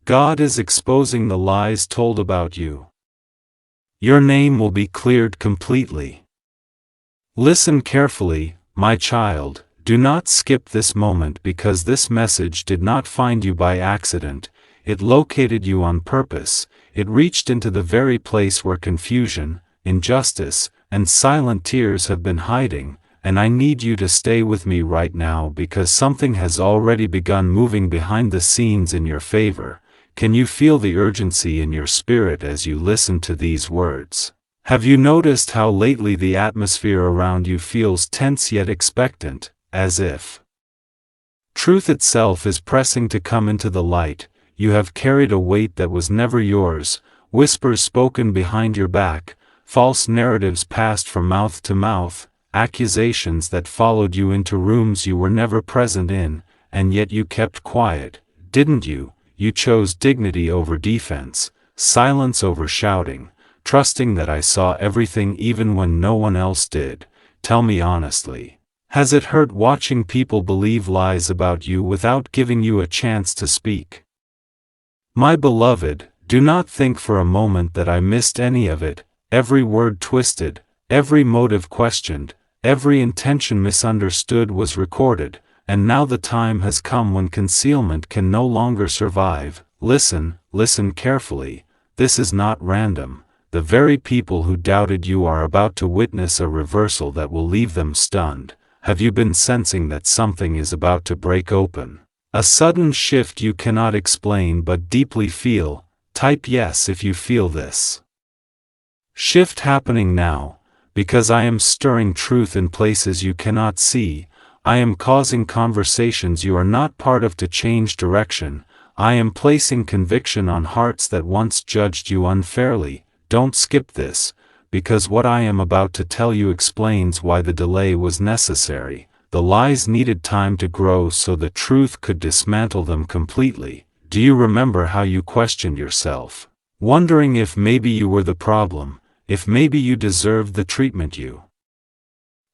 God is exposing the lies told about you. Your name will be cleared completely. Listen carefully, my child. Do not skip this moment because this message did not find you by accident. It located you on purpose. It reached into the very place where confusion, injustice, and silent tears have been hiding, and I need you to stay with me right now because something has already begun moving behind the scenes in your favor. Can you feel the urgency in your spirit as you listen to these words? Have you noticed how lately the atmosphere around you feels tense yet expectant, as if truth itself is pressing to come into the light? You have carried a weight that was never yours, whispers spoken behind your back, false narratives passed from mouth to mouth, accusations that followed you into rooms you were never present in, and yet you kept quiet, didn't you? You chose dignity over defense, silence over shouting, trusting that I saw everything even when no one else did. Tell me honestly, has it hurt watching people believe lies about you without giving you a chance to speak? My beloved, do not think for a moment that I missed any of it. Every word twisted, every motive questioned, every intention misunderstood was recorded, and now the time has come when concealment can no longer survive. Listen carefully. This is not random. The very people who doubted you are about to witness a reversal that will leave them stunned. Have you been sensing that something is about to break open? A sudden shift you cannot explain but deeply feel. Type yes if you feel this shift happening now, because I am stirring truth in places you cannot see. I am causing conversations you are not part of to change direction. I am placing conviction on hearts that once judged you unfairly. Don't skip this, because what I am about to tell you explains why the delay was necessary. The lies needed time to grow so the truth could dismantle them completely. Do you remember how you questioned yourself, wondering if maybe you were the problem, if maybe you deserved the treatment you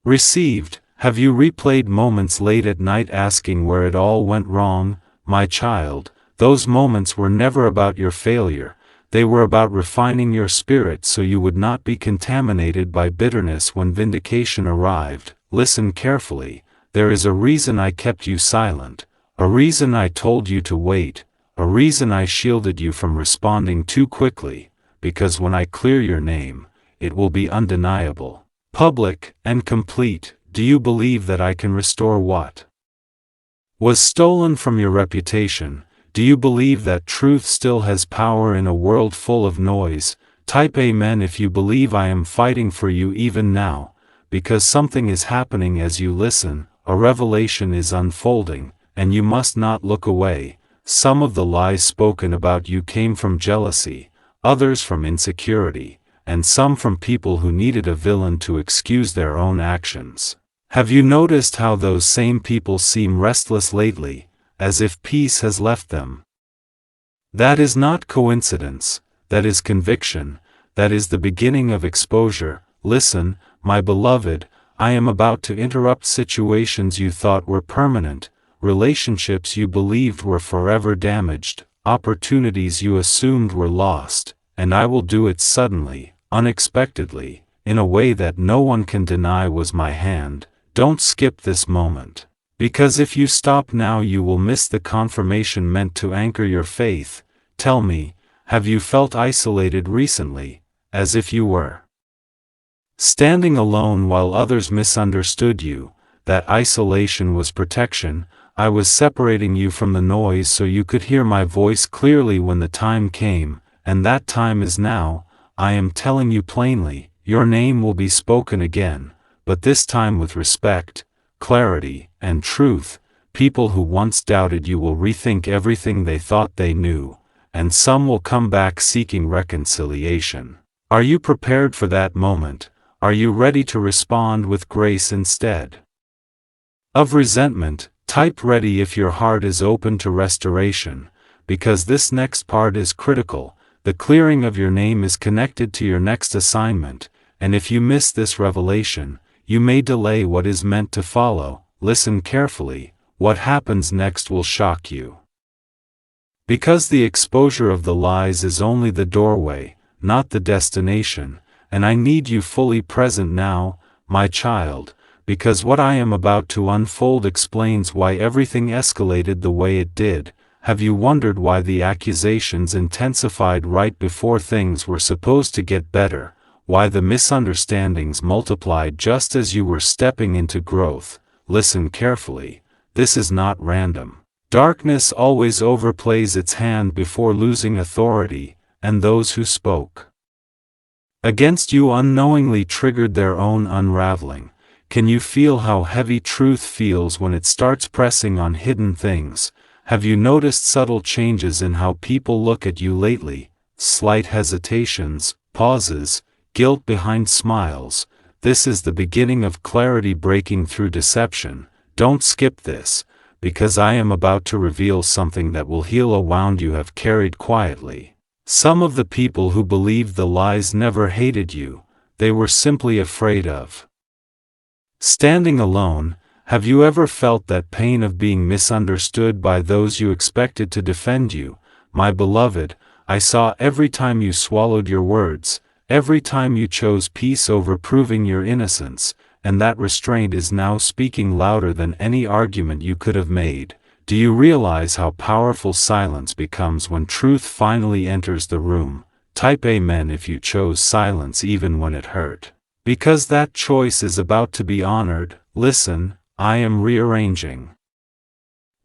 received? Have you replayed moments late at night asking where it all went wrong? My child, those moments were never about your failure. They were about refining your spirit so you would not be contaminated by bitterness when vindication arrived. Listen carefully. There is a reason I kept you silent, a reason I told you to wait, a reason I shielded you from responding too quickly, because when I clear your name, it will be undeniable, public, and complete. Do you believe that I can restore what was stolen from your reputation? Do you believe that truth still has power in a world full of noise? Type Amen if you believe I am fighting for you even now, because something is happening as you listen. A revelation is unfolding, and you must not look away. Some of the lies spoken about you came from jealousy, others from insecurity, and some from people who needed a villain to excuse their own actions. Have you noticed how those same people seem restless lately, as if peace has left them? That is not coincidence, that is conviction, that is the beginning of exposure. Listen, my beloved, I am about to interrupt situations you thought were permanent, relationships you believed were forever damaged, opportunities you assumed were lost, and I will do it suddenly, unexpectedly, in a way that no one can deny was my hand. Don't skip this moment, because if you stop now you will miss the confirmation meant to anchor your faith. Tell me, have you felt isolated recently, as if you were standing alone while others misunderstood you? That isolation was protection. I was separating you from the noise so you could hear my voice clearly when the time came, and that time is now. I am telling you plainly, your name will be spoken again, but this time with respect, clarity, and truth. People who once doubted you will rethink everything they thought they knew, and some will come back seeking reconciliation. Are you prepared for that moment? Are you ready to respond with grace instead of resentment? Type ready if your heart is open to restoration, because this next part is critical. The clearing of your name is connected to your next assignment, and if you miss this revelation, you may delay what is meant to follow. Listen carefully. What happens next will shock you. Because the exposure of the lies is only the doorway, not the destination, and I need you fully present now, my child, because what I am about to unfold explains why everything escalated the way it did. Have you wondered why the accusations intensified right before things were supposed to get better? Why the misunderstandings multiplied just as you were stepping into growth? Listen carefully. This is not random. Darkness always overplays its hand before losing authority, and those who spoke against you unknowingly triggered their own unraveling. Can you feel how heavy truth feels when it starts pressing on hidden things? Have you noticed subtle changes in how people look at you lately? Slight hesitations, pauses, guilt behind smiles. This is the beginning of clarity breaking through deception. Don't skip this, because I am about to reveal something that will heal a wound you have carried quietly. Some of the people who believed the lies never hated you, they were simply afraid of standing alone. Have you ever felt that pain of being misunderstood by those you expected to defend you? My beloved, I saw every time you swallowed your words, every time you chose peace over proving your innocence, and that restraint is now speaking louder than any argument you could have made. Do you realize how powerful silence becomes when truth finally enters the room? Type Amen if you chose silence even when it hurt. Because that choice is about to be honored. Listen, I am rearranging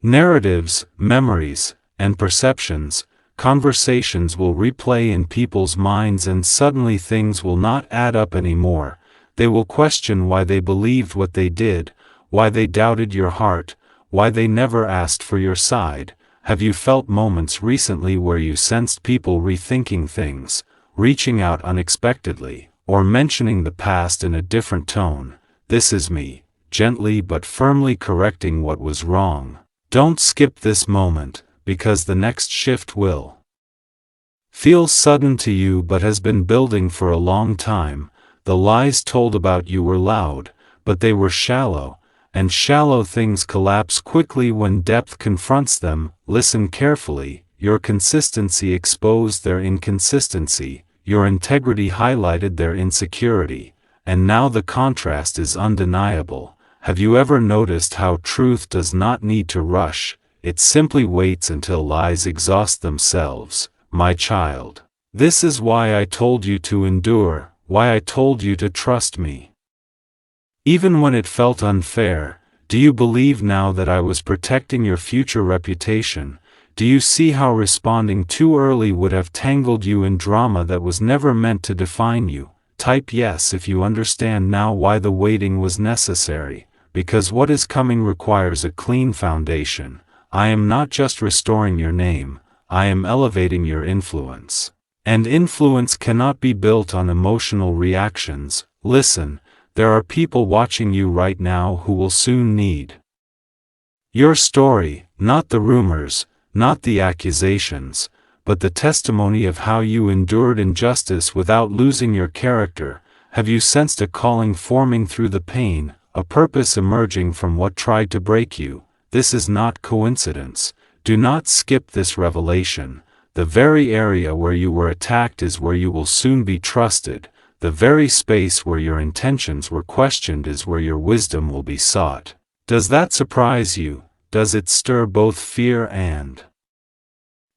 narratives, memories, and perceptions. Conversations will replay in people's minds and suddenly things will not add up anymore. They will question why they believed what they did, why they doubted your heart, why they never asked for your side. Have you felt moments recently where you sensed people rethinking things, reaching out unexpectedly, or mentioning the past in a different tone? This is me, gently but firmly correcting what was wrong. Don't skip this moment, because the next shift will feel sudden to you but has been building for a long time. The lies told about you were loud, but they were shallow, and shallow things collapse quickly when depth confronts them. Listen carefully. Your consistency exposed their inconsistency, your integrity highlighted their insecurity, and now the contrast is undeniable. Have you ever noticed how truth does not need to rush? It simply waits until lies exhaust themselves. My child, this is why I told you to endure, why I told you to trust me, even when it felt unfair. Do you believe now that I was protecting your future reputation? Do you see how responding too early would have tangled you in drama that was never meant to define you? Type yes if you understand now why the waiting was necessary, because what is coming requires a clean foundation. I am not just restoring your name, I am elevating your influence. And influence cannot be built on emotional reactions. Listen, there are people watching you right now who will soon need your story, not the rumors, not the accusations, but the testimony of how you endured injustice without losing your character. Have you sensed a calling forming through the pain, a purpose emerging from what tried to break you? This is not coincidence. Do not skip this revelation. The very area where you were attacked is where you will soon be trusted. The very space where your intentions were questioned is where your wisdom will be sought. Does that surprise you? Does it stir both fear and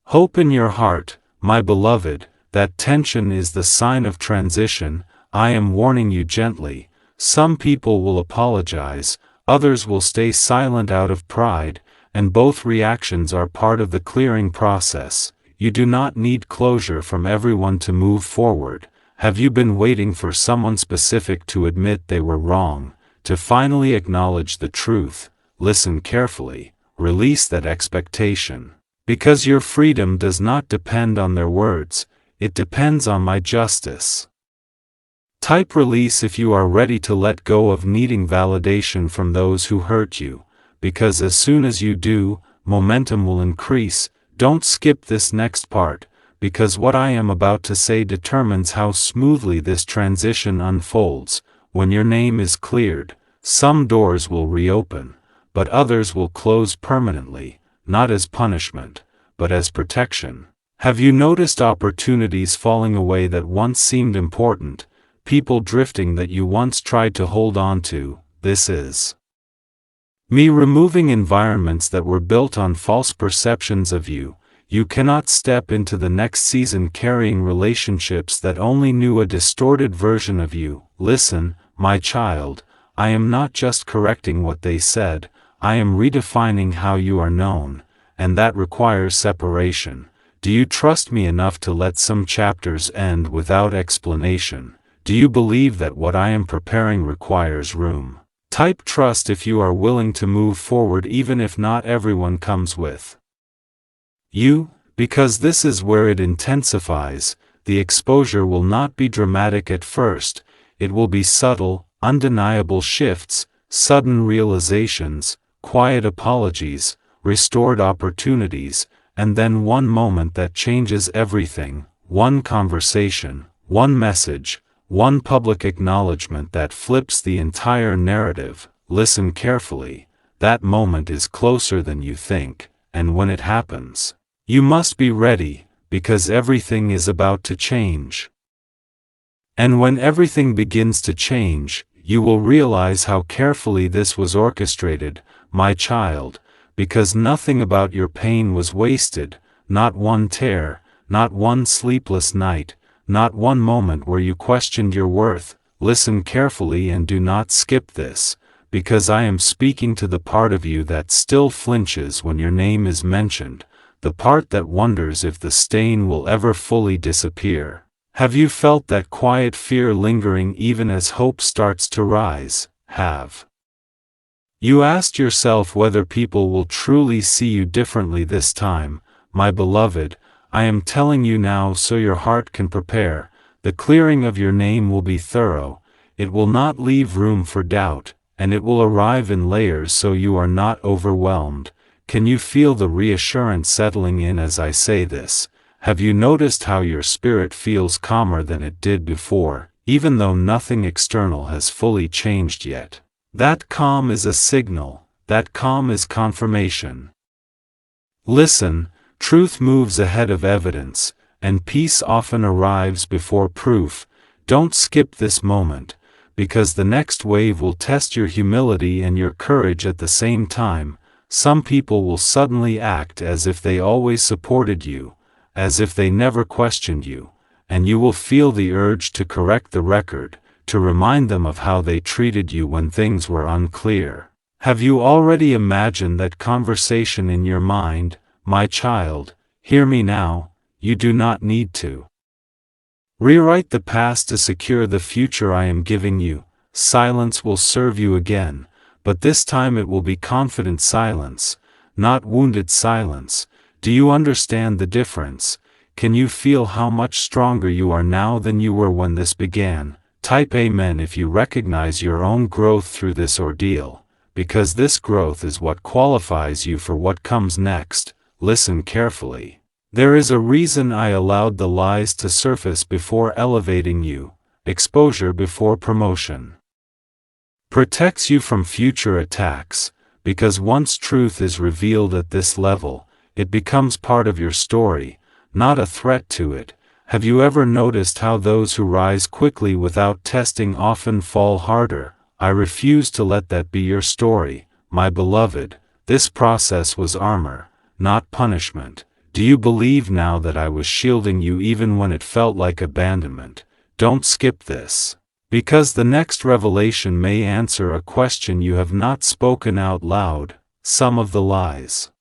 hope in your heart? My beloved, that tension is the sign of transition. I am warning you gently. Some people will apologize, others will stay silent out of pride, and both reactions are part of the clearing process. You do not need closure from everyone to move forward. Have you been waiting for someone specific to admit they were wrong, to finally acknowledge the truth? Listen carefully. Release that expectation. Because your freedom does not depend on their words, it depends on my justice. Type release if you are ready to let go of needing validation from those who hurt you, because as soon as you do, momentum will increase. Don't skip this next part, because what I am about to say determines how smoothly this transition unfolds. When your name is cleared, some doors will reopen, but others will close permanently, not as punishment, but as protection. Have you noticed opportunities falling away that once seemed important, people drifting that you once tried to hold on to? This is me removing environments that were built on false perceptions of you. You cannot step into the next season carrying relationships that only knew a distorted version of you. Listen, my child, I am not just correcting what they said, I am redefining how you are known, and that requires separation. Do you trust me enough to let some chapters end without explanation? Do you believe that what I am preparing requires room? Type trust if you are willing to move forward even if not everyone comes with you, because this is where it intensifies. The exposure will not be dramatic at first, it will be subtle, undeniable shifts, sudden realizations, quiet apologies, restored opportunities, and then one moment that changes everything, one conversation, one message, one public acknowledgement that flips the entire narrative. Listen carefully, that moment is closer than you think, and when it happens, you must be ready, because everything is about to change. And when everything begins to change, you will realize how carefully this was orchestrated, my child, because nothing about your pain was wasted, not one tear, not one sleepless night, not one moment where you questioned your worth. Listen carefully and do not skip this, because I am speaking to the part of you that still flinches when your name is mentioned, the part that wonders if the stain will ever fully disappear. Have you felt that quiet fear lingering even as hope starts to rise? Have you asked yourself whether people will truly see you differently this time? My beloved, I am telling you now so your heart can prepare. The clearing of your name will be thorough, it will not leave room for doubt, and it will arrive in layers so you are not overwhelmed. Can you feel the reassurance settling in as I say this? Have you noticed how your spirit feels calmer than it did before, even though nothing external has fully changed yet? That calm is a signal, that calm is confirmation. Listen, truth moves ahead of evidence, and peace often arrives before proof. Don't skip this moment, because the next wave will test your humility and your courage at the same time. Some people will suddenly act as if they always supported you, as if they never questioned you, and you will feel the urge to correct the record, to remind them of how they treated you when things were unclear. Have you already imagined that conversation in your mind? My child, hear me now, you do not need to rewrite the past to secure the future I am giving you. Silence will serve you again, but this time it will be confident silence, not wounded silence. Do you understand the difference? Can you feel how much stronger you are now than you were when this began? Type Amen if you recognize your own growth through this ordeal, because this growth is what qualifies you for what comes next. Listen carefully. There is a reason I allowed the lies to surface before elevating you. Exposure before promotion protects you from future attacks, because once truth is revealed at this level, it becomes part of your story, not a threat to it. Have you ever noticed how those who rise quickly without testing often fall harder? I refuse to let that be your story, my beloved. This process was armor, not punishment. Do you believe now that I was shielding you even when it felt like abandonment? Don't skip this, because the next revelation may answer a question you have not spoken out loud. Some of the lies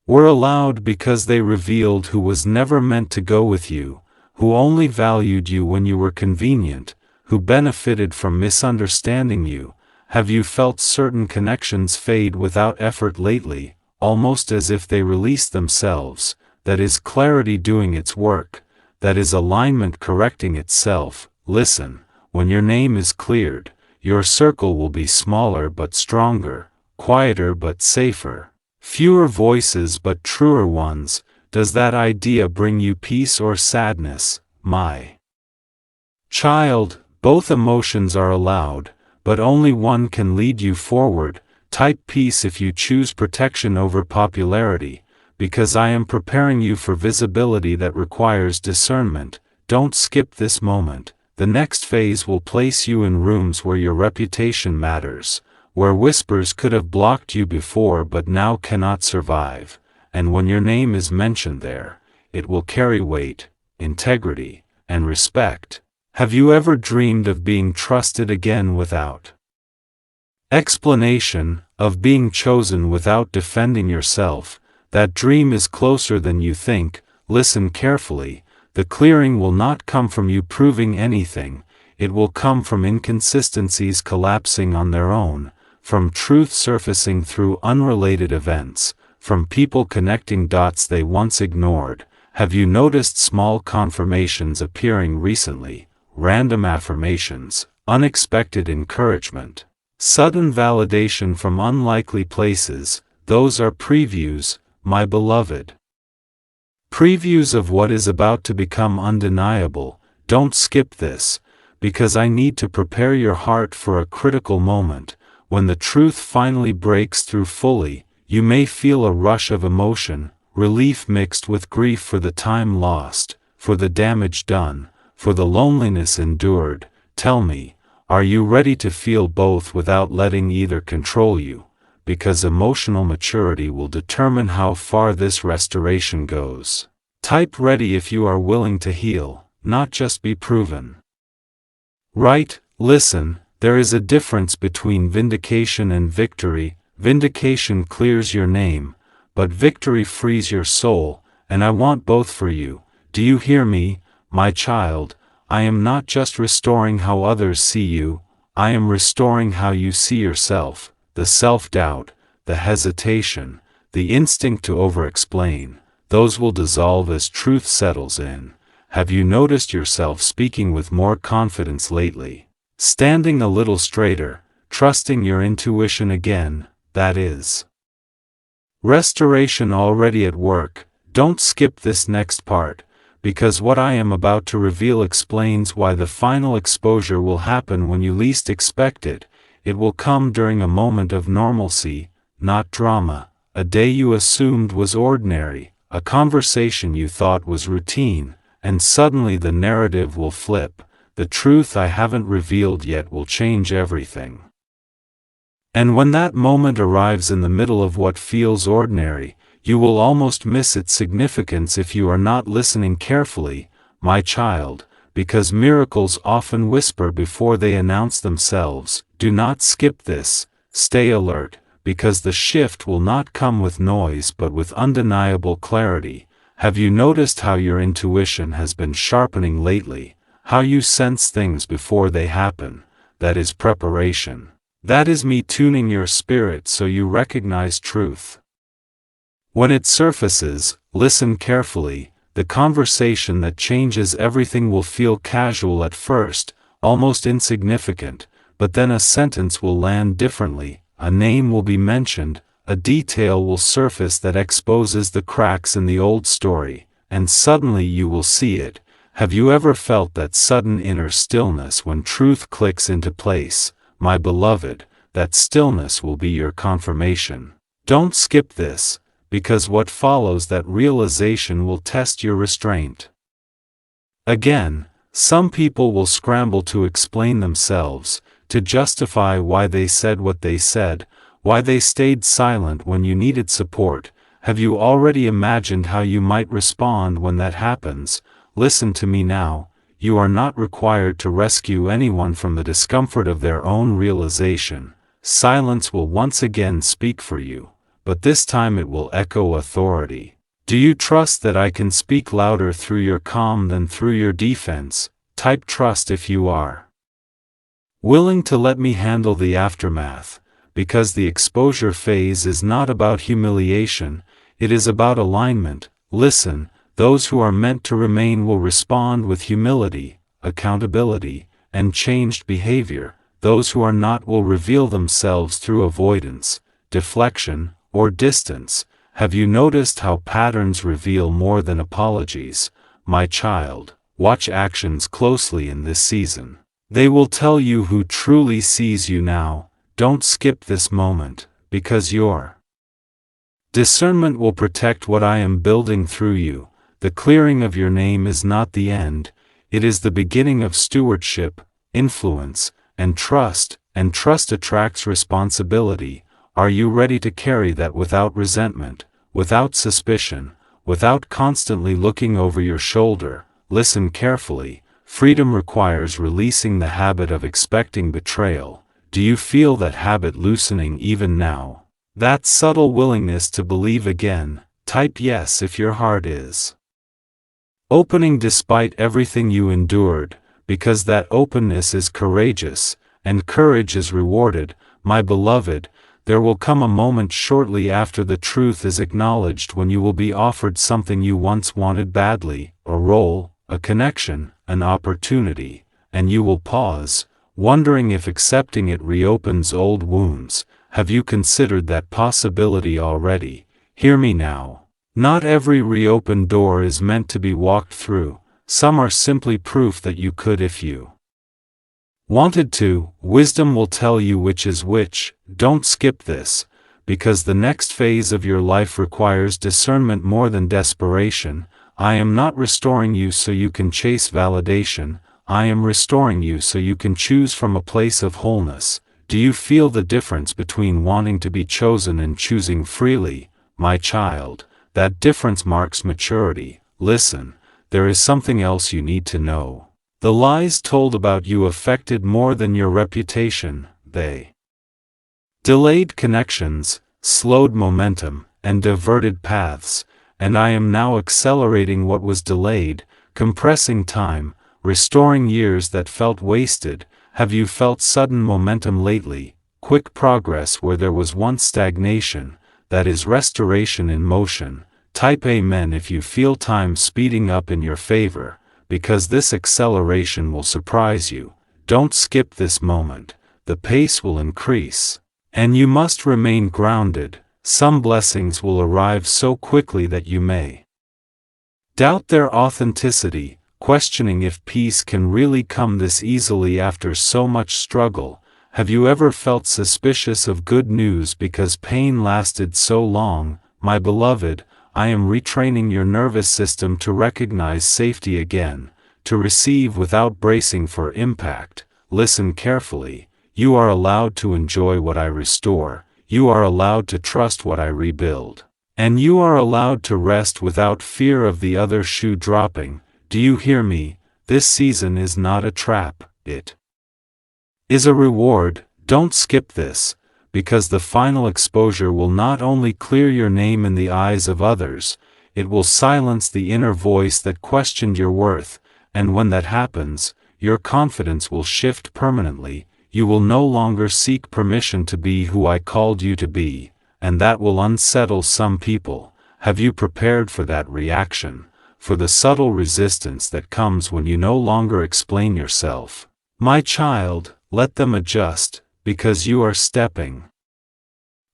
were allowed because they revealed who was never meant to go with you, who only valued you when you were convenient, who benefited from misunderstanding you. Have you felt certain connections fade without effort lately, almost as if they released themselves? That is clarity doing its work, that is alignment correcting itself. Listen, when your name is cleared, your circle will be smaller but stronger, quieter but safer. Fewer voices but truer ones. Does that idea bring you peace or sadness, my child? Both emotions are allowed, but only one can lead you forward. Type peace if you choose protection over popularity, because I am preparing you for visibility that requires discernment. Don't skip this moment. The next phase will place you in rooms where your reputation matters, where whispers could have blocked you before but now cannot survive, and when your name is mentioned there, it will carry weight, integrity, and respect. Have you ever dreamed of being trusted again without explanation, of being chosen without defending yourself? That dream is closer than you think. Listen carefully. The clearing will not come from you proving anything, it will come from inconsistencies collapsing on their own, from truth surfacing through unrelated events, from people connecting dots they once ignored. Have you noticed small confirmations appearing recently, random affirmations, unexpected encouragement, sudden validation from unlikely places? Those are previews, my beloved. Previews of what is about to become undeniable. Don't skip this, because I need to prepare your heart for a critical moment. When the truth finally breaks through fully, you may feel a rush of emotion, relief mixed with grief for the time lost, for the damage done, for the loneliness endured. Tell me, are you ready to feel both without letting either control you? Because emotional maturity will determine how far this restoration goes. Type ready if you are willing to heal, not just be proven. Right, listen, there is a difference between vindication and victory. Vindication clears your name, but victory frees your soul, and I want both for you. Do you hear me, my child? I am not just restoring how others see you, I am restoring how you see yourself. The self-doubt, the hesitation, the instinct to over-explain, those will dissolve as truth settles in. Have you noticed yourself speaking with more confidence lately? Standing a little straighter, trusting your intuition again, that is restoration already at work. Don't skip this next part, because what I am about to reveal explains why the final exposure will happen when you least expect it. It will come during a moment of normalcy, not drama, a day you assumed was ordinary, a conversation you thought was routine, and suddenly the narrative will flip. The truth I haven't revealed yet will change everything. And when that moment arrives in the middle of what feels ordinary, you will almost miss its significance if you are not listening carefully, my child, because miracles often whisper before they announce themselves. Do not skip this, stay alert, because the shift will not come with noise but with undeniable clarity. Have you noticed how your intuition has been sharpening lately, how you sense things before they happen? That is preparation. That is me tuning your spirit so you recognize truth. When it surfaces, listen carefully. The conversation that changes everything will feel casual at first, almost insignificant, but then a sentence will land differently, a name will be mentioned, a detail will surface that exposes the cracks in the old story, and suddenly you will see it. Have you ever felt that sudden inner stillness when truth clicks into place? My beloved, that stillness will be your confirmation. Don't skip this, because what follows that realization will test your restraint. Again, some people will scramble to explain themselves, to justify why they said what they said, why they stayed silent when you needed support. Have you already imagined how you might respond when that happens? Listen to me now. You are not required to rescue anyone from the discomfort of their own realization. Silence will once again speak for you, but this time it will echo authority. Do you trust that I can speak louder through your calm than through your defense? Type trust if you are willing to let me handle the aftermath, because the exposure phase is not about humiliation, it is about alignment. Listen, those who are meant to remain will respond with humility, accountability, and changed behavior. Those who are not will reveal themselves through avoidance, deflection, or distance. Have you noticed how patterns reveal more than apologies? My child, watch actions closely in this season. They will tell you who truly sees you now. Don't skip this moment, because your Discernment will protect what I am building through you. The clearing of your name is not the end, it is the beginning of stewardship, influence, and trust attracts responsibility. Are you ready to carry that without resentment, without suspicion, without constantly looking over your shoulder? Listen carefully. Freedom requires releasing the habit of expecting betrayal. Do you feel that habit loosening even now? That subtle willingness to believe again? Type yes if your heart is opening despite everything you endured, because that openness is courageous, and courage is rewarded. My beloved, there will come a moment shortly after the truth is acknowledged when you will be offered something you once wanted badly, a role, a connection, an opportunity, and you will pause, wondering if accepting it reopens old wounds. Have you considered that possibility already? Hear me now. Not every reopened door is meant to be walked through. Some are simply proof that you could if you wanted to. Wisdom will tell you which is which. Don't skip this, because the next phase of your life requires discernment more than desperation. I am not restoring you so you can chase validation. I am restoring you so you can choose from a place of wholeness. Do you feel the difference between wanting to be chosen and choosing freely, my child? That difference marks maturity. Listen, there is something else you need to know. The lies told about you affected more than your reputation. They delayed connections, slowed momentum, and diverted paths, and I am now accelerating what was delayed, compressing time, restoring years that felt wasted. Have you felt sudden momentum lately? Quick progress where there was once stagnation? That is restoration in motion. Type amen if you feel time speeding up in your favor, because this acceleration will surprise you. Don't skip this moment. The pace will increase, and you must remain grounded. Some blessings will arrive so quickly that you may doubt their authenticity, questioning if peace can really come this easily after so much struggle. Have you ever felt suspicious of good news because pain lasted so long? My beloved, I am retraining your nervous system to recognize safety again, to receive without bracing for impact. Listen carefully. You are allowed to enjoy what I restore. You are allowed to trust what I rebuild. And you are allowed to rest without fear of the other shoe dropping. Do you hear me? This season is not a trap, it is a reward. Don't skip this, because the final exposure will not only clear your name in the eyes of others, it will silence the inner voice that questioned your worth, and when that happens, your confidence will shift permanently. You will no longer seek permission to be who I called you to be, and that will unsettle some people. Have you prepared for that reaction? For the subtle resistance that comes when you no longer explain yourself? My child, let them adjust, because you are stepping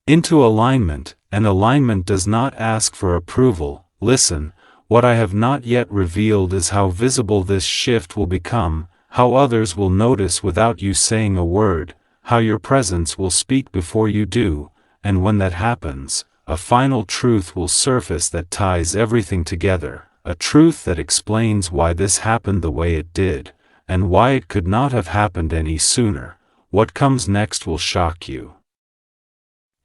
into alignment, and alignment does not ask for approval. Listen, what I have not yet revealed is how visible this shift will become, how others will notice without you saying a word, how your presence will speak before you do, and when that happens, a final truth will surface that ties everything together. A truth that explains why this happened the way it did, and why it could not have happened any sooner. What comes next will shock you.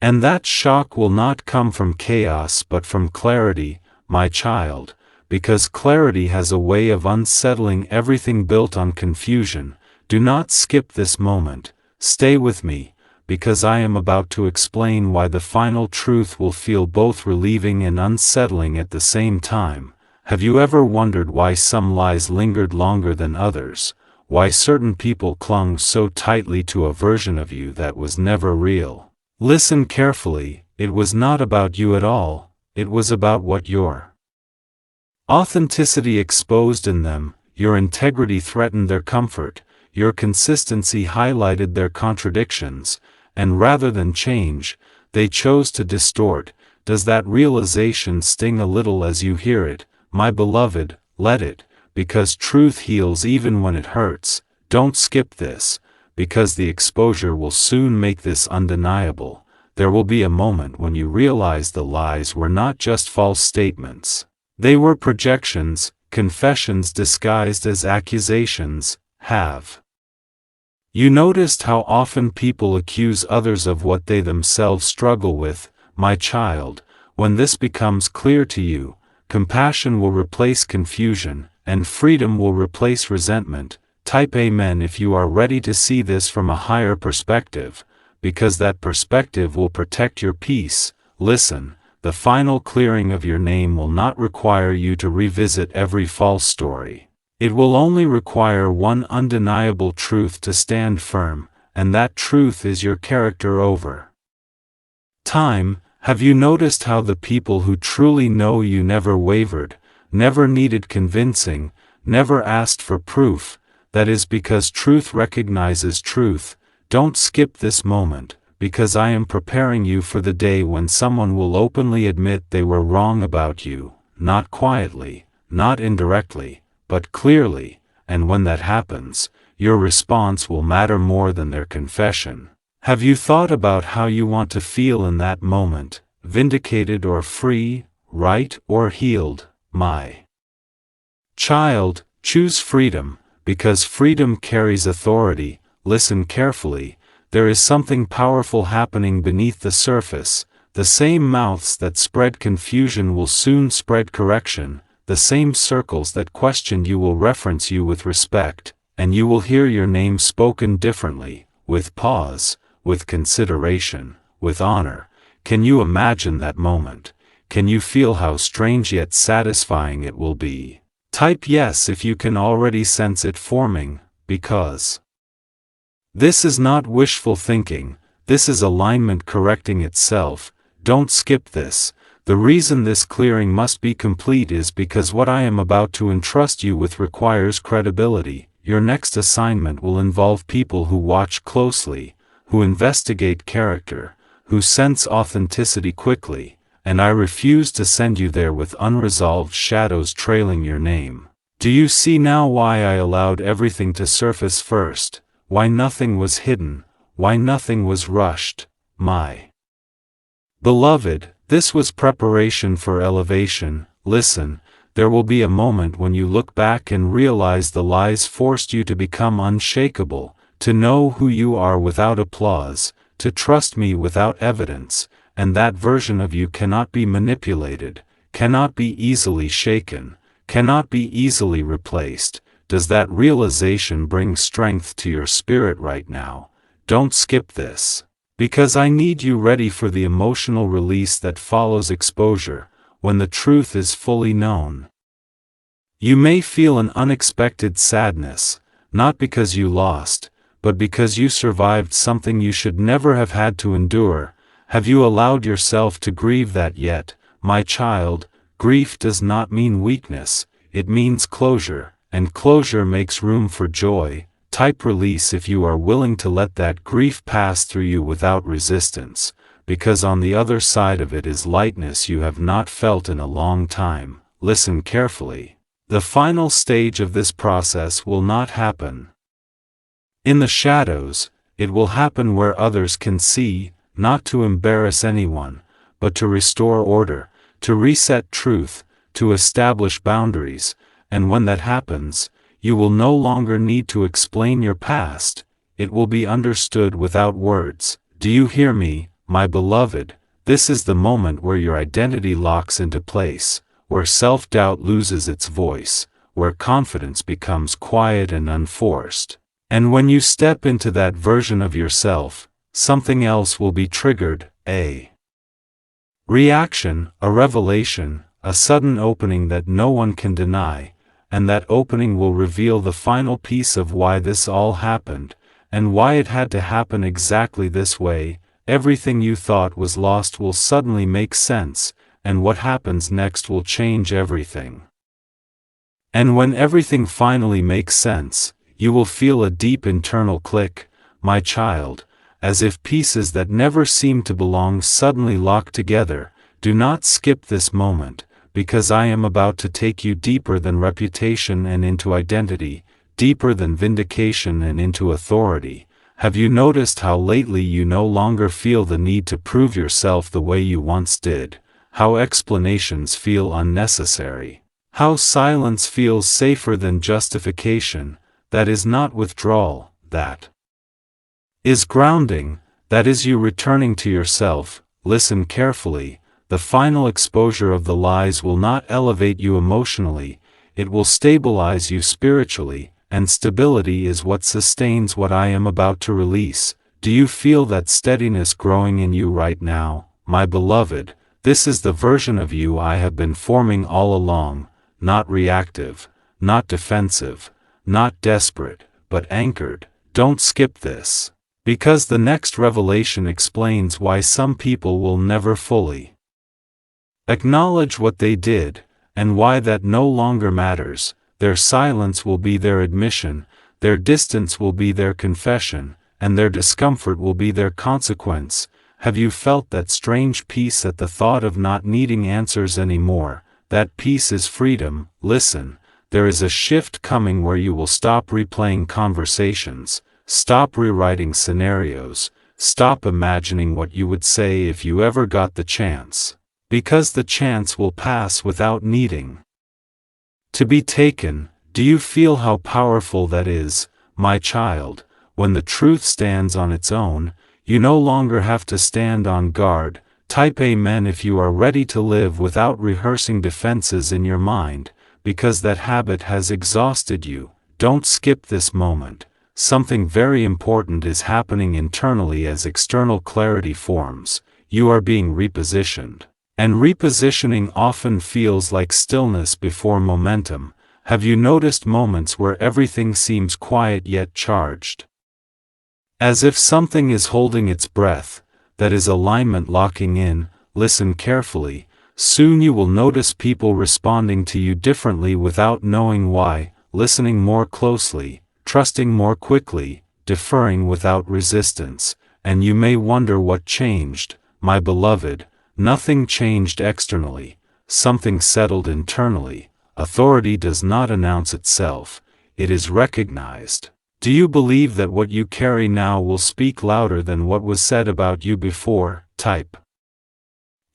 And that shock will not come from chaos but from clarity, my child, because clarity has a way of unsettling everything built on confusion. Do not skip this moment. Stay with me, because I am about to explain why the final truth will feel both relieving and unsettling at the same time. Have you ever wondered why some lies lingered longer than others? Why certain people clung so tightly to a version of you that was never real? Listen carefully. It was not about you at all. It was about what your authenticity exposed in them. Your integrity threatened their comfort. Your consistency highlighted their contradictions. And rather than change, they chose to distort. Does that realization sting a little as you hear it? My beloved, let it, because truth heals even when it hurts. Don't skip this, because the exposure will soon make this undeniable. there will be a moment when you realize the lies were not just false statements. They were projections, confessions disguised as accusations. Have you noticed how often people accuse others of what they themselves struggle with? My child, when this becomes clear to you, compassion will replace confusion, and freedom will replace resentment. Type Amen if you are ready to see this from a higher perspective, because that perspective will protect your peace. Listen, the final clearing of your name will not require you to revisit every false story. It will only require one undeniable truth to stand firm, and that truth is your character over time. Have you noticed how the people who truly know you never wavered, never needed convincing, never asked for proof? That is because truth recognizes truth. Don't skip this moment, because I am preparing you for the day when someone will openly admit they were wrong about you, not quietly, not indirectly, but clearly, and when that happens, your response will matter more than their confession. Have you thought about how you want to feel in that moment, vindicated or free, right or healed? My child, choose freedom, because freedom carries authority. Listen carefully, there is something powerful happening beneath the surface. The same mouths that spread confusion will soon spread correction, the same circles that questioned you will reference you with respect, and you will hear your name spoken differently, with pause, with consideration, with honor. Can you imagine that moment? Can you feel how strange yet satisfying it will be? Type yes if you can already sense it forming, because this is not wishful thinking, this is alignment correcting itself. Don't skip this. The reason this clearing must be complete is because what I am about to entrust you with requires credibility. Your next assignment will involve people who watch closely, who investigate character, who sense authenticity quickly, and I refuse to send you there with unresolved shadows trailing your name. Do you see now why I allowed everything to surface first? Why nothing was hidden? Why nothing was rushed? My beloved, this was preparation for elevation. Listen, there will be a moment when you look back and realize the lies forced you to become unshakable, to know who you are without applause, to trust me without evidence, and that version of you cannot be manipulated, cannot be easily shaken, cannot be easily replaced. Does that realization bring strength to your spirit right now? Don't skip this, because I need you ready for the emotional release that follows exposure, when the truth is fully known. You may feel an unexpected sadness, not because you lost, but because you survived something you should never have had to endure. Have you allowed yourself to grieve that yet? My child, grief does not mean weakness, it means closure, and closure makes room for joy. Type release if you are willing to let that grief pass through you without resistance, because on the other side of it is lightness you have not felt in a long time. Listen carefully. The final stage of this process will not happen in the shadows, it will happen where others can see, not to embarrass anyone, but to restore order, to reset truth, to establish boundaries, and when that happens, you will no longer need to explain your past, it will be understood without words. Do you hear me, my beloved? This is the moment where your identity locks into place, where self-doubt loses its voice, where confidence becomes quiet and unforced. And when you step into that version of yourself, something else will be triggered, a reaction, a revelation, a sudden opening that no one can deny, and that opening will reveal the final piece of why this all happened, and why it had to happen exactly this way. Everything you thought was lost will suddenly make sense, and what happens next will change everything. And when everything finally makes sense, you will feel a deep internal click, my child, as if pieces that never seemed to belong suddenly lock together. Do not skip this moment, because I am about to take you deeper than reputation and into identity, deeper than vindication and into authority. Have you noticed how lately you no longer feel the need to prove yourself the way you once did? How explanations feel unnecessary? How silence feels safer than justification? That is not withdrawal, that is grounding, that is you returning to yourself. Listen carefully. The final exposure of the lies will not elevate you emotionally, it will stabilize you spiritually, and stability is what sustains what I am about to release. Do you feel that steadiness growing in you right now, my beloved? This is the version of you I have been forming all along, not reactive, not defensive, not desperate, but anchored. Don't skip this, because the next revelation explains why some people will never fully acknowledge what they did, and why that no longer matters. Their silence will be their admission, their distance will be their confession, and their discomfort will be their consequence. Have you felt that strange peace at the thought of not needing answers anymore? That peace is freedom. Listen, there is a shift coming where you will stop replaying conversations, stop rewriting scenarios, stop imagining what you would say if you ever got the chance. Because the chance will pass without needing to be taken. Do you feel how powerful that is, my child? When the truth stands on its own, you no longer have to stand on guard. Type Amen if you are ready to live without rehearsing defenses in your mind, because that habit has exhausted you. Don't skip this moment. Something very important is happening internally as external clarity forms. You are being repositioned. And repositioning often feels like stillness before momentum. Have you noticed moments where everything seems quiet yet charged? As if something is holding its breath, that is alignment locking in. Listen carefully. Soon you will notice people responding to you differently without knowing why, listening more closely, trusting more quickly, deferring without resistance, and you may wonder what changed, my beloved. Nothing changed externally, something settled internally. Authority does not announce itself, it is recognized. Do you believe that what you carry now will speak louder than what was said about you before? Type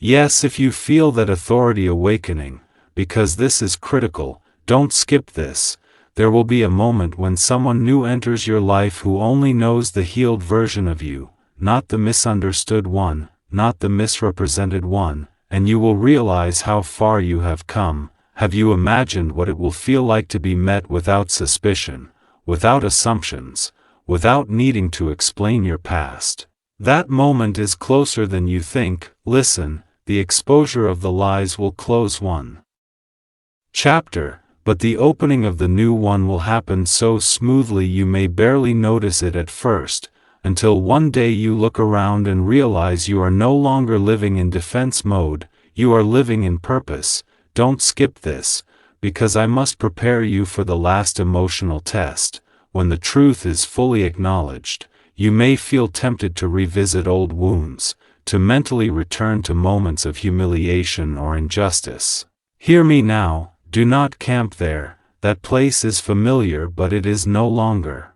yes if you feel that authority awakening, because this is critical. Don't skip this. There will be a moment when someone new enters your life who only knows the healed version of you, not the misunderstood one, not the misrepresented one, and you will realize how far you have come. Have you imagined what it will feel like to be met without suspicion, without assumptions, without needing to explain your past? That moment is closer than you think. Listen, the exposure of the lies will close one chapter, but the opening of the new one will happen so smoothly you may barely notice it at first, until one day you look around and realize you are no longer living in defense mode, you are living in purpose. Don't skip this, because I must prepare you for the last emotional test. When the truth is fully acknowledged, you may feel tempted to revisit old wounds, to mentally return to moments of humiliation or injustice. Hear me now, do not camp there. That place is familiar, but it is no longer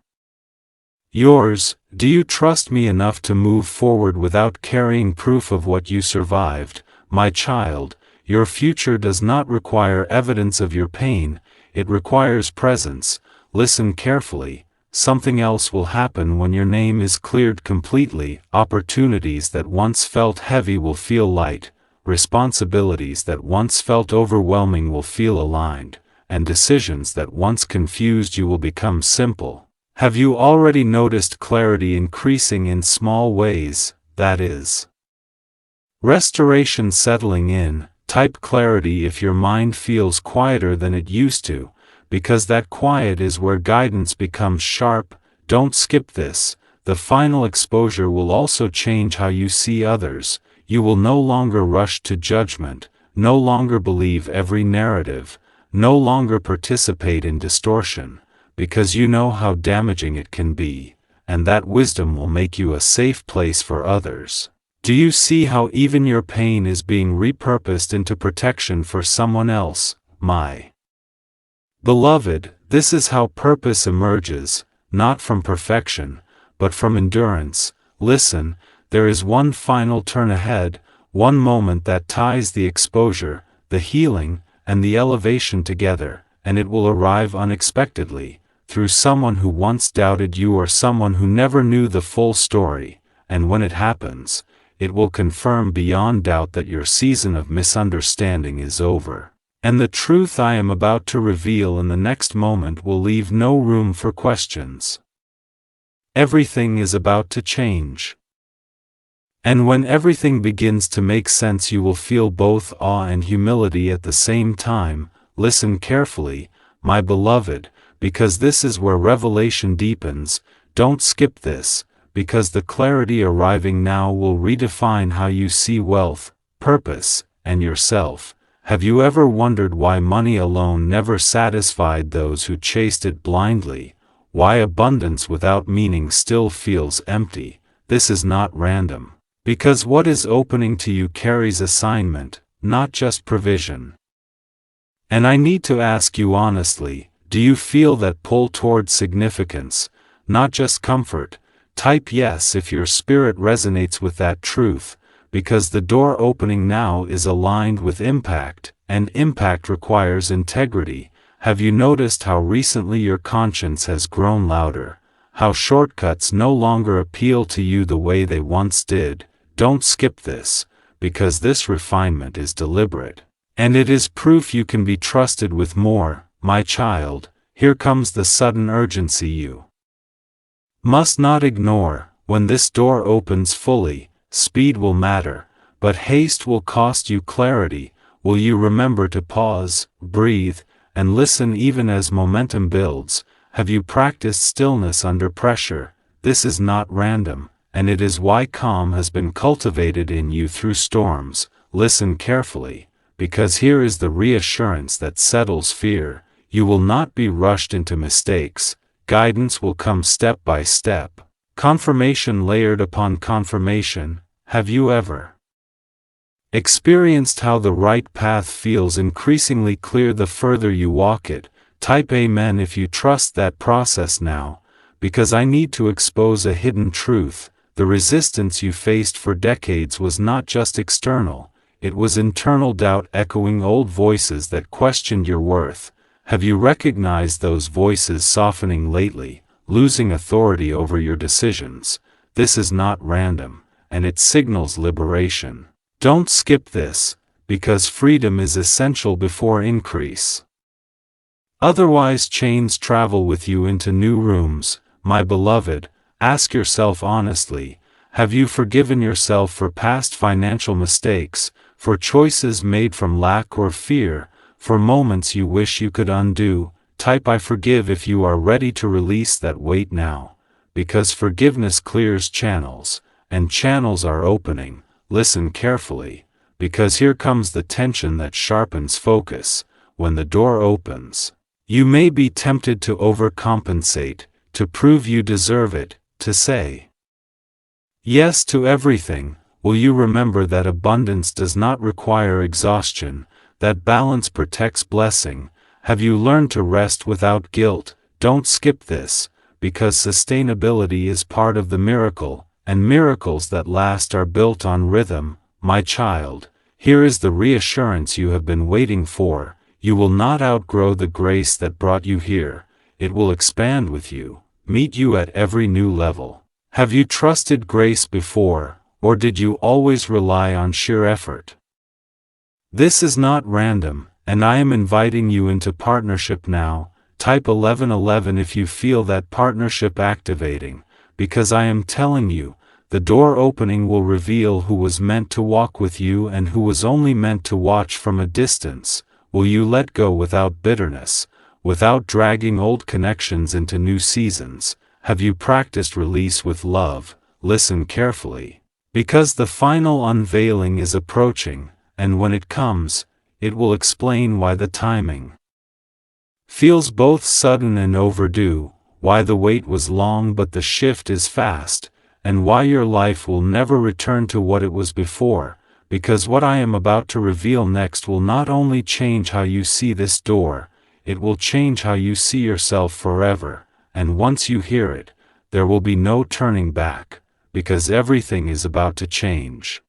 yours. Do you trust me enough to move forward without carrying proof of what you survived? My child, your future does not require evidence of your pain, it requires presence. Listen carefully. Something else will happen when your name is cleared completely. Opportunities that once felt heavy will feel light, responsibilities that once felt overwhelming will feel aligned, and decisions that once confused you will become simple. Have you already noticed clarity increasing in small ways? That is restoration settling in. Type clarity if your mind feels quieter than it used to, because that quiet is where guidance becomes sharp. Don't skip this. The final exposure will also change how you see others. You will no longer rush to judgment, no longer believe every narrative, no longer participate in distortion, because you know how damaging it can be, and that wisdom will make you a safe place for others. Do you see how even your pain is being repurposed into protection for someone else? My beloved, this is how purpose emerges, not from perfection, but from endurance. Listen, there is one final turn ahead, one moment that ties the exposure, the healing, and the elevation together, and it will arrive unexpectedly, through someone who once doubted you or someone who never knew the full story, and when it happens, it will confirm beyond doubt that your season of misunderstanding is over. And the truth I am about to reveal in the next moment will leave no room for questions. Everything is about to change. And when everything begins to make sense, you will feel both awe and humility at the same time. Listen carefully, my beloved, because this is where revelation deepens. Don't skip this, because the clarity arriving now will redefine how you see wealth, purpose, and yourself. Have you ever wondered why money alone never satisfied those who chased it blindly? Why abundance without meaning still feels empty? This is not random. Because what is opening to you carries assignment, not just provision. And I need to ask you honestly, do you feel that pull toward significance, not just comfort? Type yes if your spirit resonates with that truth, because the door opening now is aligned with impact, and impact requires integrity. Have you noticed how recently your conscience has grown louder? How shortcuts no longer appeal to you the way they once did? Don't skip this, because this refinement is deliberate. And it is proof you can be trusted with more, my child. Here comes the sudden urgency you must not ignore. When this door opens fully, speed will matter, but haste will cost you clarity. Will you remember to pause, breathe, and listen even as momentum builds? Have you practiced stillness under pressure? This is not random, and it is why calm has been cultivated in you through storms. Listen carefully, because here is the reassurance that settles fear. You will not be rushed into mistakes. Guidance will come step by step. Confirmation layered upon confirmation. Have you ever experienced how the right path feels increasingly clear the further you walk it? Type amen if you trust that process now, because I need to expose a hidden truth. The resistance you faced for decades was not just external, it was internal doubt echoing old voices that questioned your worth. Have you recognized those voices softening lately, losing authority over your decisions? This is not random, and it signals liberation. Don't skip this, because freedom is essential before increase. Otherwise, chains travel with you into new rooms. My beloved, ask yourself honestly, have you forgiven yourself for past financial mistakes, for choices made from lack or fear, for moments you wish you could undo? Type I forgive if you are ready to release that weight now, because forgiveness clears channels, and channels are opening. Listen carefully, because here comes the tension that sharpens focus. When the door opens, you may be tempted to overcompensate, to prove you deserve it, to say yes to everything. Will you remember that abundance does not require exhaustion, that balance protects blessing? Have you learned to rest without guilt? Don't skip this, because sustainability is part of the miracle, and miracles that last are built on rhythm. My child, here is the reassurance you have been waiting for. You will not outgrow the grace that brought you here. It will expand with you, meet you at every new level. Have you trusted grace before, or did you always rely on sheer effort? This is not random, and I am inviting you into partnership now. Type 1111 if you feel that partnership activating, because I am telling you, the door opening will reveal who was meant to walk with you and who was only meant to watch from a distance. Will you let go without bitterness, without dragging old connections into new seasons? Have you practiced release with love? Listen carefully, because the final unveiling is approaching, and when it comes, it will explain why the timing feels both sudden and overdue, why the wait was long but the shift is fast, and why your life will never return to what it was before. Because what I am about to reveal next will not only change how you see this door, it will change how you see yourself forever. And once you hear it, there will be no turning back, because everything is about to change.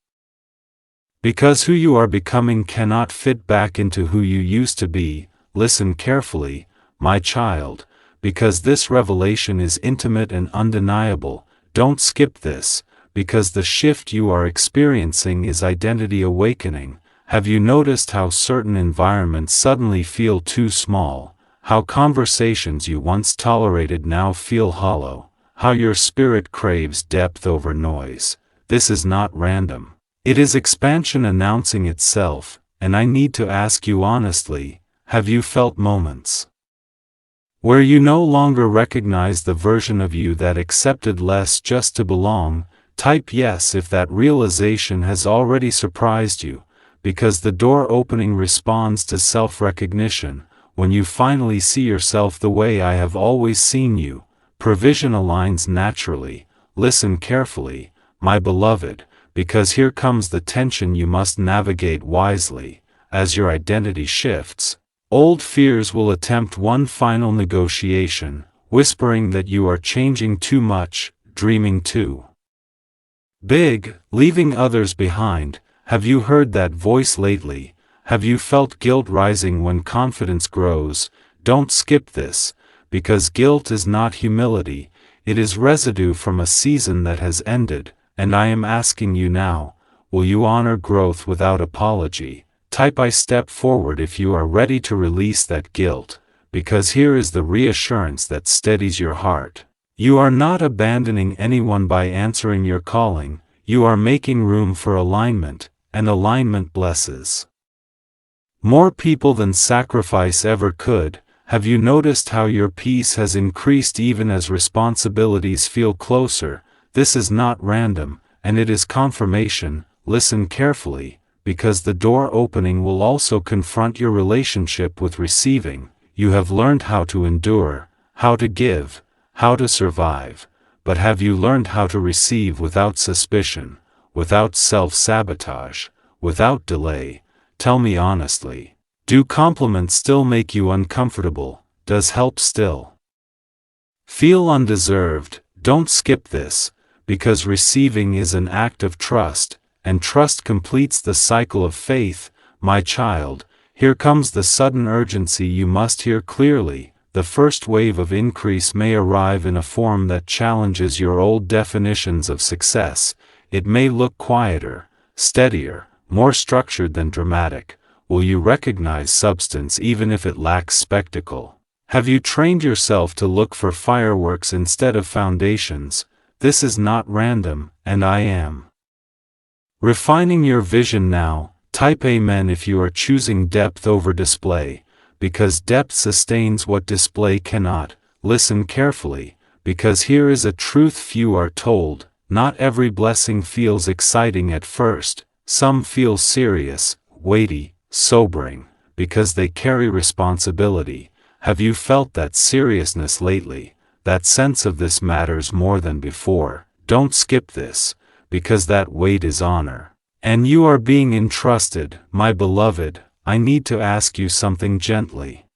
Because who you are becoming cannot fit back into who you used to be. Listen carefully, my child, because this revelation is intimate and undeniable. Don't skip this, because the shift you are experiencing is identity awakening. Have you noticed how certain environments suddenly feel too small? How conversations you once tolerated now feel hollow? How your spirit craves depth over noise? This is not random. It is expansion announcing itself, and I need to ask you honestly, have you felt moments where you no longer recognize the version of you that accepted less just to belong? Type yes if that realization has already surprised you, because the door opening responds to self-recognition. When you finally see yourself the way I have always seen you, provision aligns naturally. Listen carefully, my beloved, because here comes the tension you must navigate wisely. As your identity shifts, old fears will attempt one final negotiation, whispering that you are changing too much, dreaming too big, leaving others behind. Have you heard that voice lately? Have you felt guilt rising when confidence grows? Don't skip this, because guilt is not humility, it is residue from a season that has ended, and I am asking you now, will you honor growth without apology? Type I step forward if you are ready to release that guilt, because here is the reassurance that steadies your heart. You are not abandoning anyone by answering your calling, you are making room for alignment, and alignment blesses more people than sacrifice ever could. Have you noticed how your peace has increased even as responsibilities feel closer? This is not random, and it is confirmation. Listen carefully, because the door opening will also confront your relationship with receiving. You have learned how to endure, how to give, how to survive, but have you learned how to receive without suspicion, without self-sabotage, without delay? Tell me honestly, do compliments still make you uncomfortable? Does help still feel undeserved? Don't skip this, because receiving is an act of trust, and trust completes the cycle of faith. My child, here comes the sudden urgency you must hear clearly. The first wave of increase may arrive in a form that challenges your old definitions of success. It may look quieter, steadier, more structured than dramatic. Will you recognize substance even if it lacks spectacle? Have you trained yourself to look for fireworks instead of foundations? This is not random, and I am refining your vision now. Type amen if you are choosing depth over display, because depth sustains what display cannot. Listen carefully, because here is a truth few are told. Not every blessing feels exciting at first. Some feel serious, weighty, sobering, because they carry responsibility. Have you felt that seriousness lately? That sense of this matters more than before? Don't skip this, because that weight is honor. And you are being entrusted. My beloved, I need to ask you something gently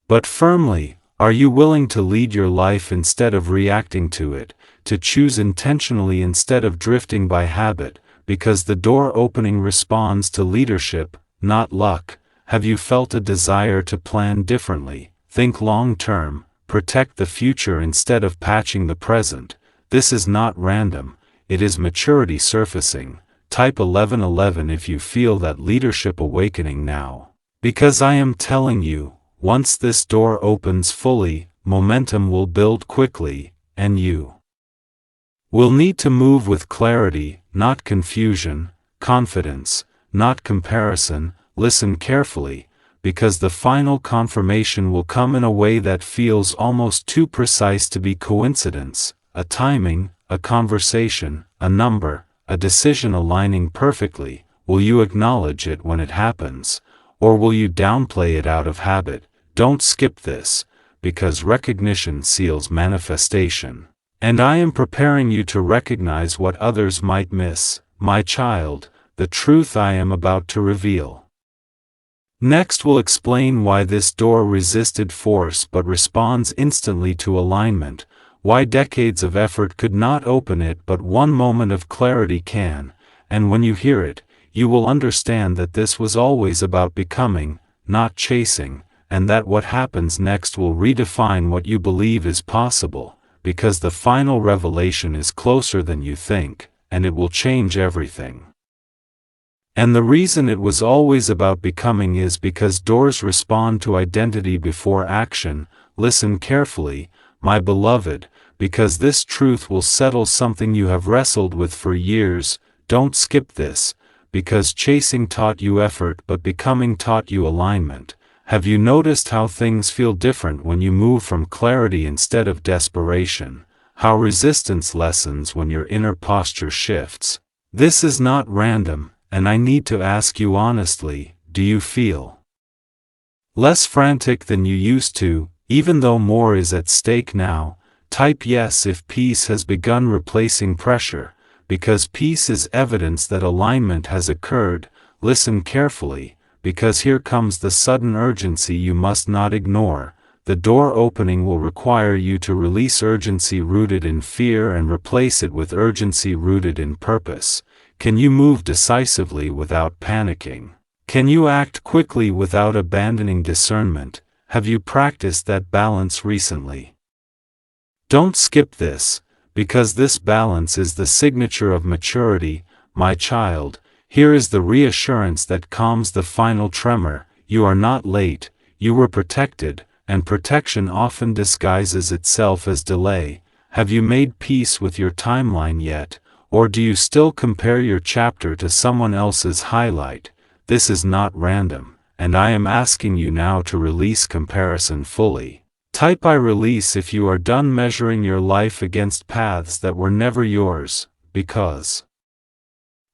but firmly. Are you willing to lead your life instead of reacting to it, to choose intentionally instead of drifting by habit? Because the door opening responds to leadership, not luck. Have you felt a desire to plan differently, think long-term, protect the future instead of patching the present? This is not random, it is maturity surfacing. Type 1111 if you feel that leadership awakening now. Because I am telling you, once this door opens fully, momentum will build quickly, and you will need to move with clarity, not confusion, confidence, not comparison. Listen carefully, because the final confirmation will come in a way that feels almost too precise to be coincidence. A timing, a conversation, a number, a decision aligning perfectly. Will you acknowledge it when it happens, or will you downplay it out of habit? Don't skip this, because recognition seals manifestation. And I am preparing you to recognize what others might miss. My child, the truth I am about to reveal. Next we'll explain why this door resisted force but responds instantly to alignment, why decades of effort could not open it but one moment of clarity can, and when you hear it, you will understand that this was always about becoming, not chasing, and that what happens next will redefine what you believe is possible, because the final revelation is closer than you think, and it will change everything. And the reason it was always about becoming is because doors respond to identity before action. Listen carefully, my beloved, because this truth will settle something you have wrestled with for years. Don't skip this, because chasing taught you effort but becoming taught you alignment. Have you noticed how things feel different when you move from clarity instead of desperation? How resistance lessens when your inner posture shifts? This is not random, and I need to ask you honestly, do you feel less frantic than you used to, even though more is at stake now? Type yes if peace has begun replacing pressure, because peace is evidence that alignment has occurred. Listen carefully, because here comes the sudden urgency you must not ignore. The door opening will require you to release urgency rooted in fear and replace it with urgency rooted in purpose. Can you move decisively without panicking? Can you act quickly without abandoning discernment? Have you practiced that balance recently? Don't skip this, because this balance is the signature of maturity, my child. Here is the reassurance that calms the final tremor. You are not late, you were protected, and protection often disguises itself as delay. Have you made peace with your timeline yet, or do you still compare your chapter to someone else's highlight? This is not random, and I am asking you now to release comparison fully. Type I release if you are done measuring your life against paths that were never yours, because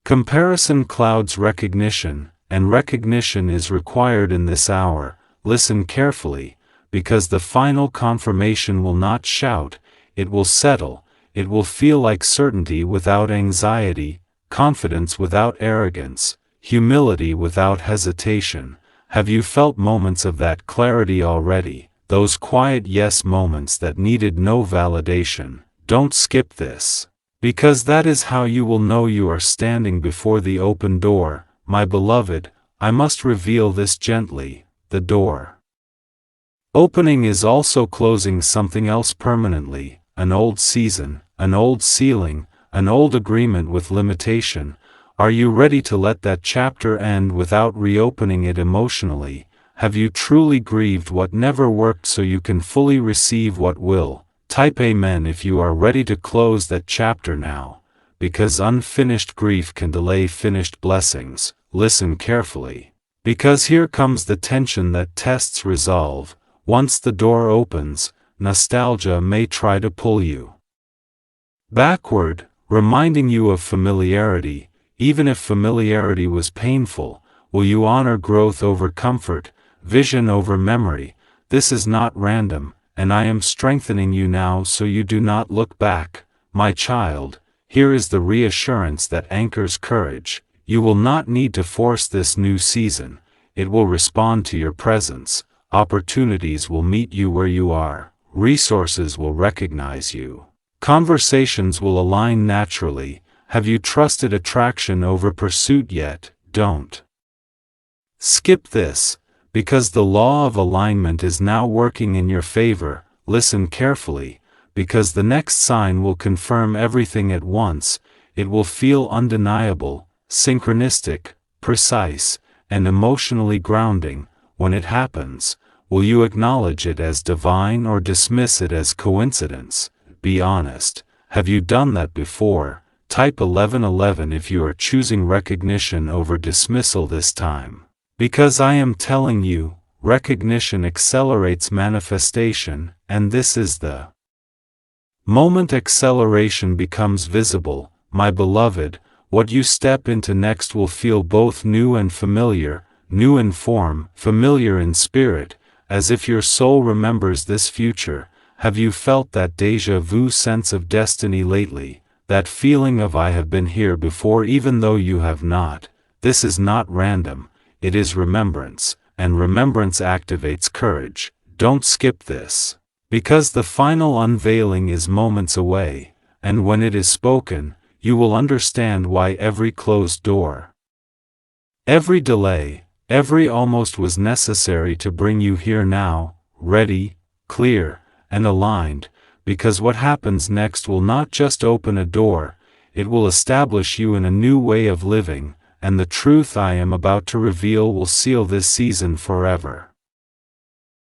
comparison clouds recognition, and recognition is required in this hour. Listen carefully, because the final confirmation will not shout, it will settle. It will feel like certainty without anxiety, confidence without arrogance, humility without hesitation. Have you felt moments of that clarity already? Those quiet yes moments that needed no validation. Don't skip this, because that is how you will know you are standing before the open door. My beloved, I must reveal this gently. The door opening is also closing something else permanently. An old season, an old ceiling, an old agreement with limitation. Are you ready to let that chapter end without reopening it emotionally? Have you truly grieved what never worked so you can fully receive what will? Type Amen if you are ready to close that chapter now, because unfinished grief can delay finished blessings. Listen carefully, because here comes the tension that tests resolve. Once the door opens, nostalgia may try to pull you backward, reminding you of familiarity. Even if familiarity was painful, will you honor growth over comfort, vision over memory? This is not random, and I am strengthening you now so you do not look back. My child, here is the reassurance that anchors courage. You will not need to force this new season. It will respond to your presence. Opportunities will meet you where you are. Resources will recognize you. Conversations will align naturally. Have you trusted attraction over pursuit yet? Don't skip this, because the law of alignment is now working in your favor. Listen carefully, because the next sign will confirm everything at once. It will feel undeniable, synchronistic, precise, and emotionally grounding. When it happens, will you acknowledge it as divine or dismiss it as coincidence? Be honest. Have you done that before? Type 1111 if you are choosing recognition over dismissal this time. Because I am telling you, recognition accelerates manifestation, and this is the moment acceleration becomes visible. My beloved, what you step into next will feel both new and familiar, new in form, familiar in spirit, as if your soul remembers this future. Have you felt that déjà vu sense of destiny lately? That feeling of I have been here before even though you have not? This is not random, it is remembrance, and remembrance activates courage. Don't skip this, Because the final unveiling is moments away, and when it is spoken, you will understand why every closed door, every delay, every almost was necessary to bring you here now, ready, clear, and aligned, because what happens next will not just open a door, it will establish you in a new way of living, and the truth I am about to reveal will seal this season forever.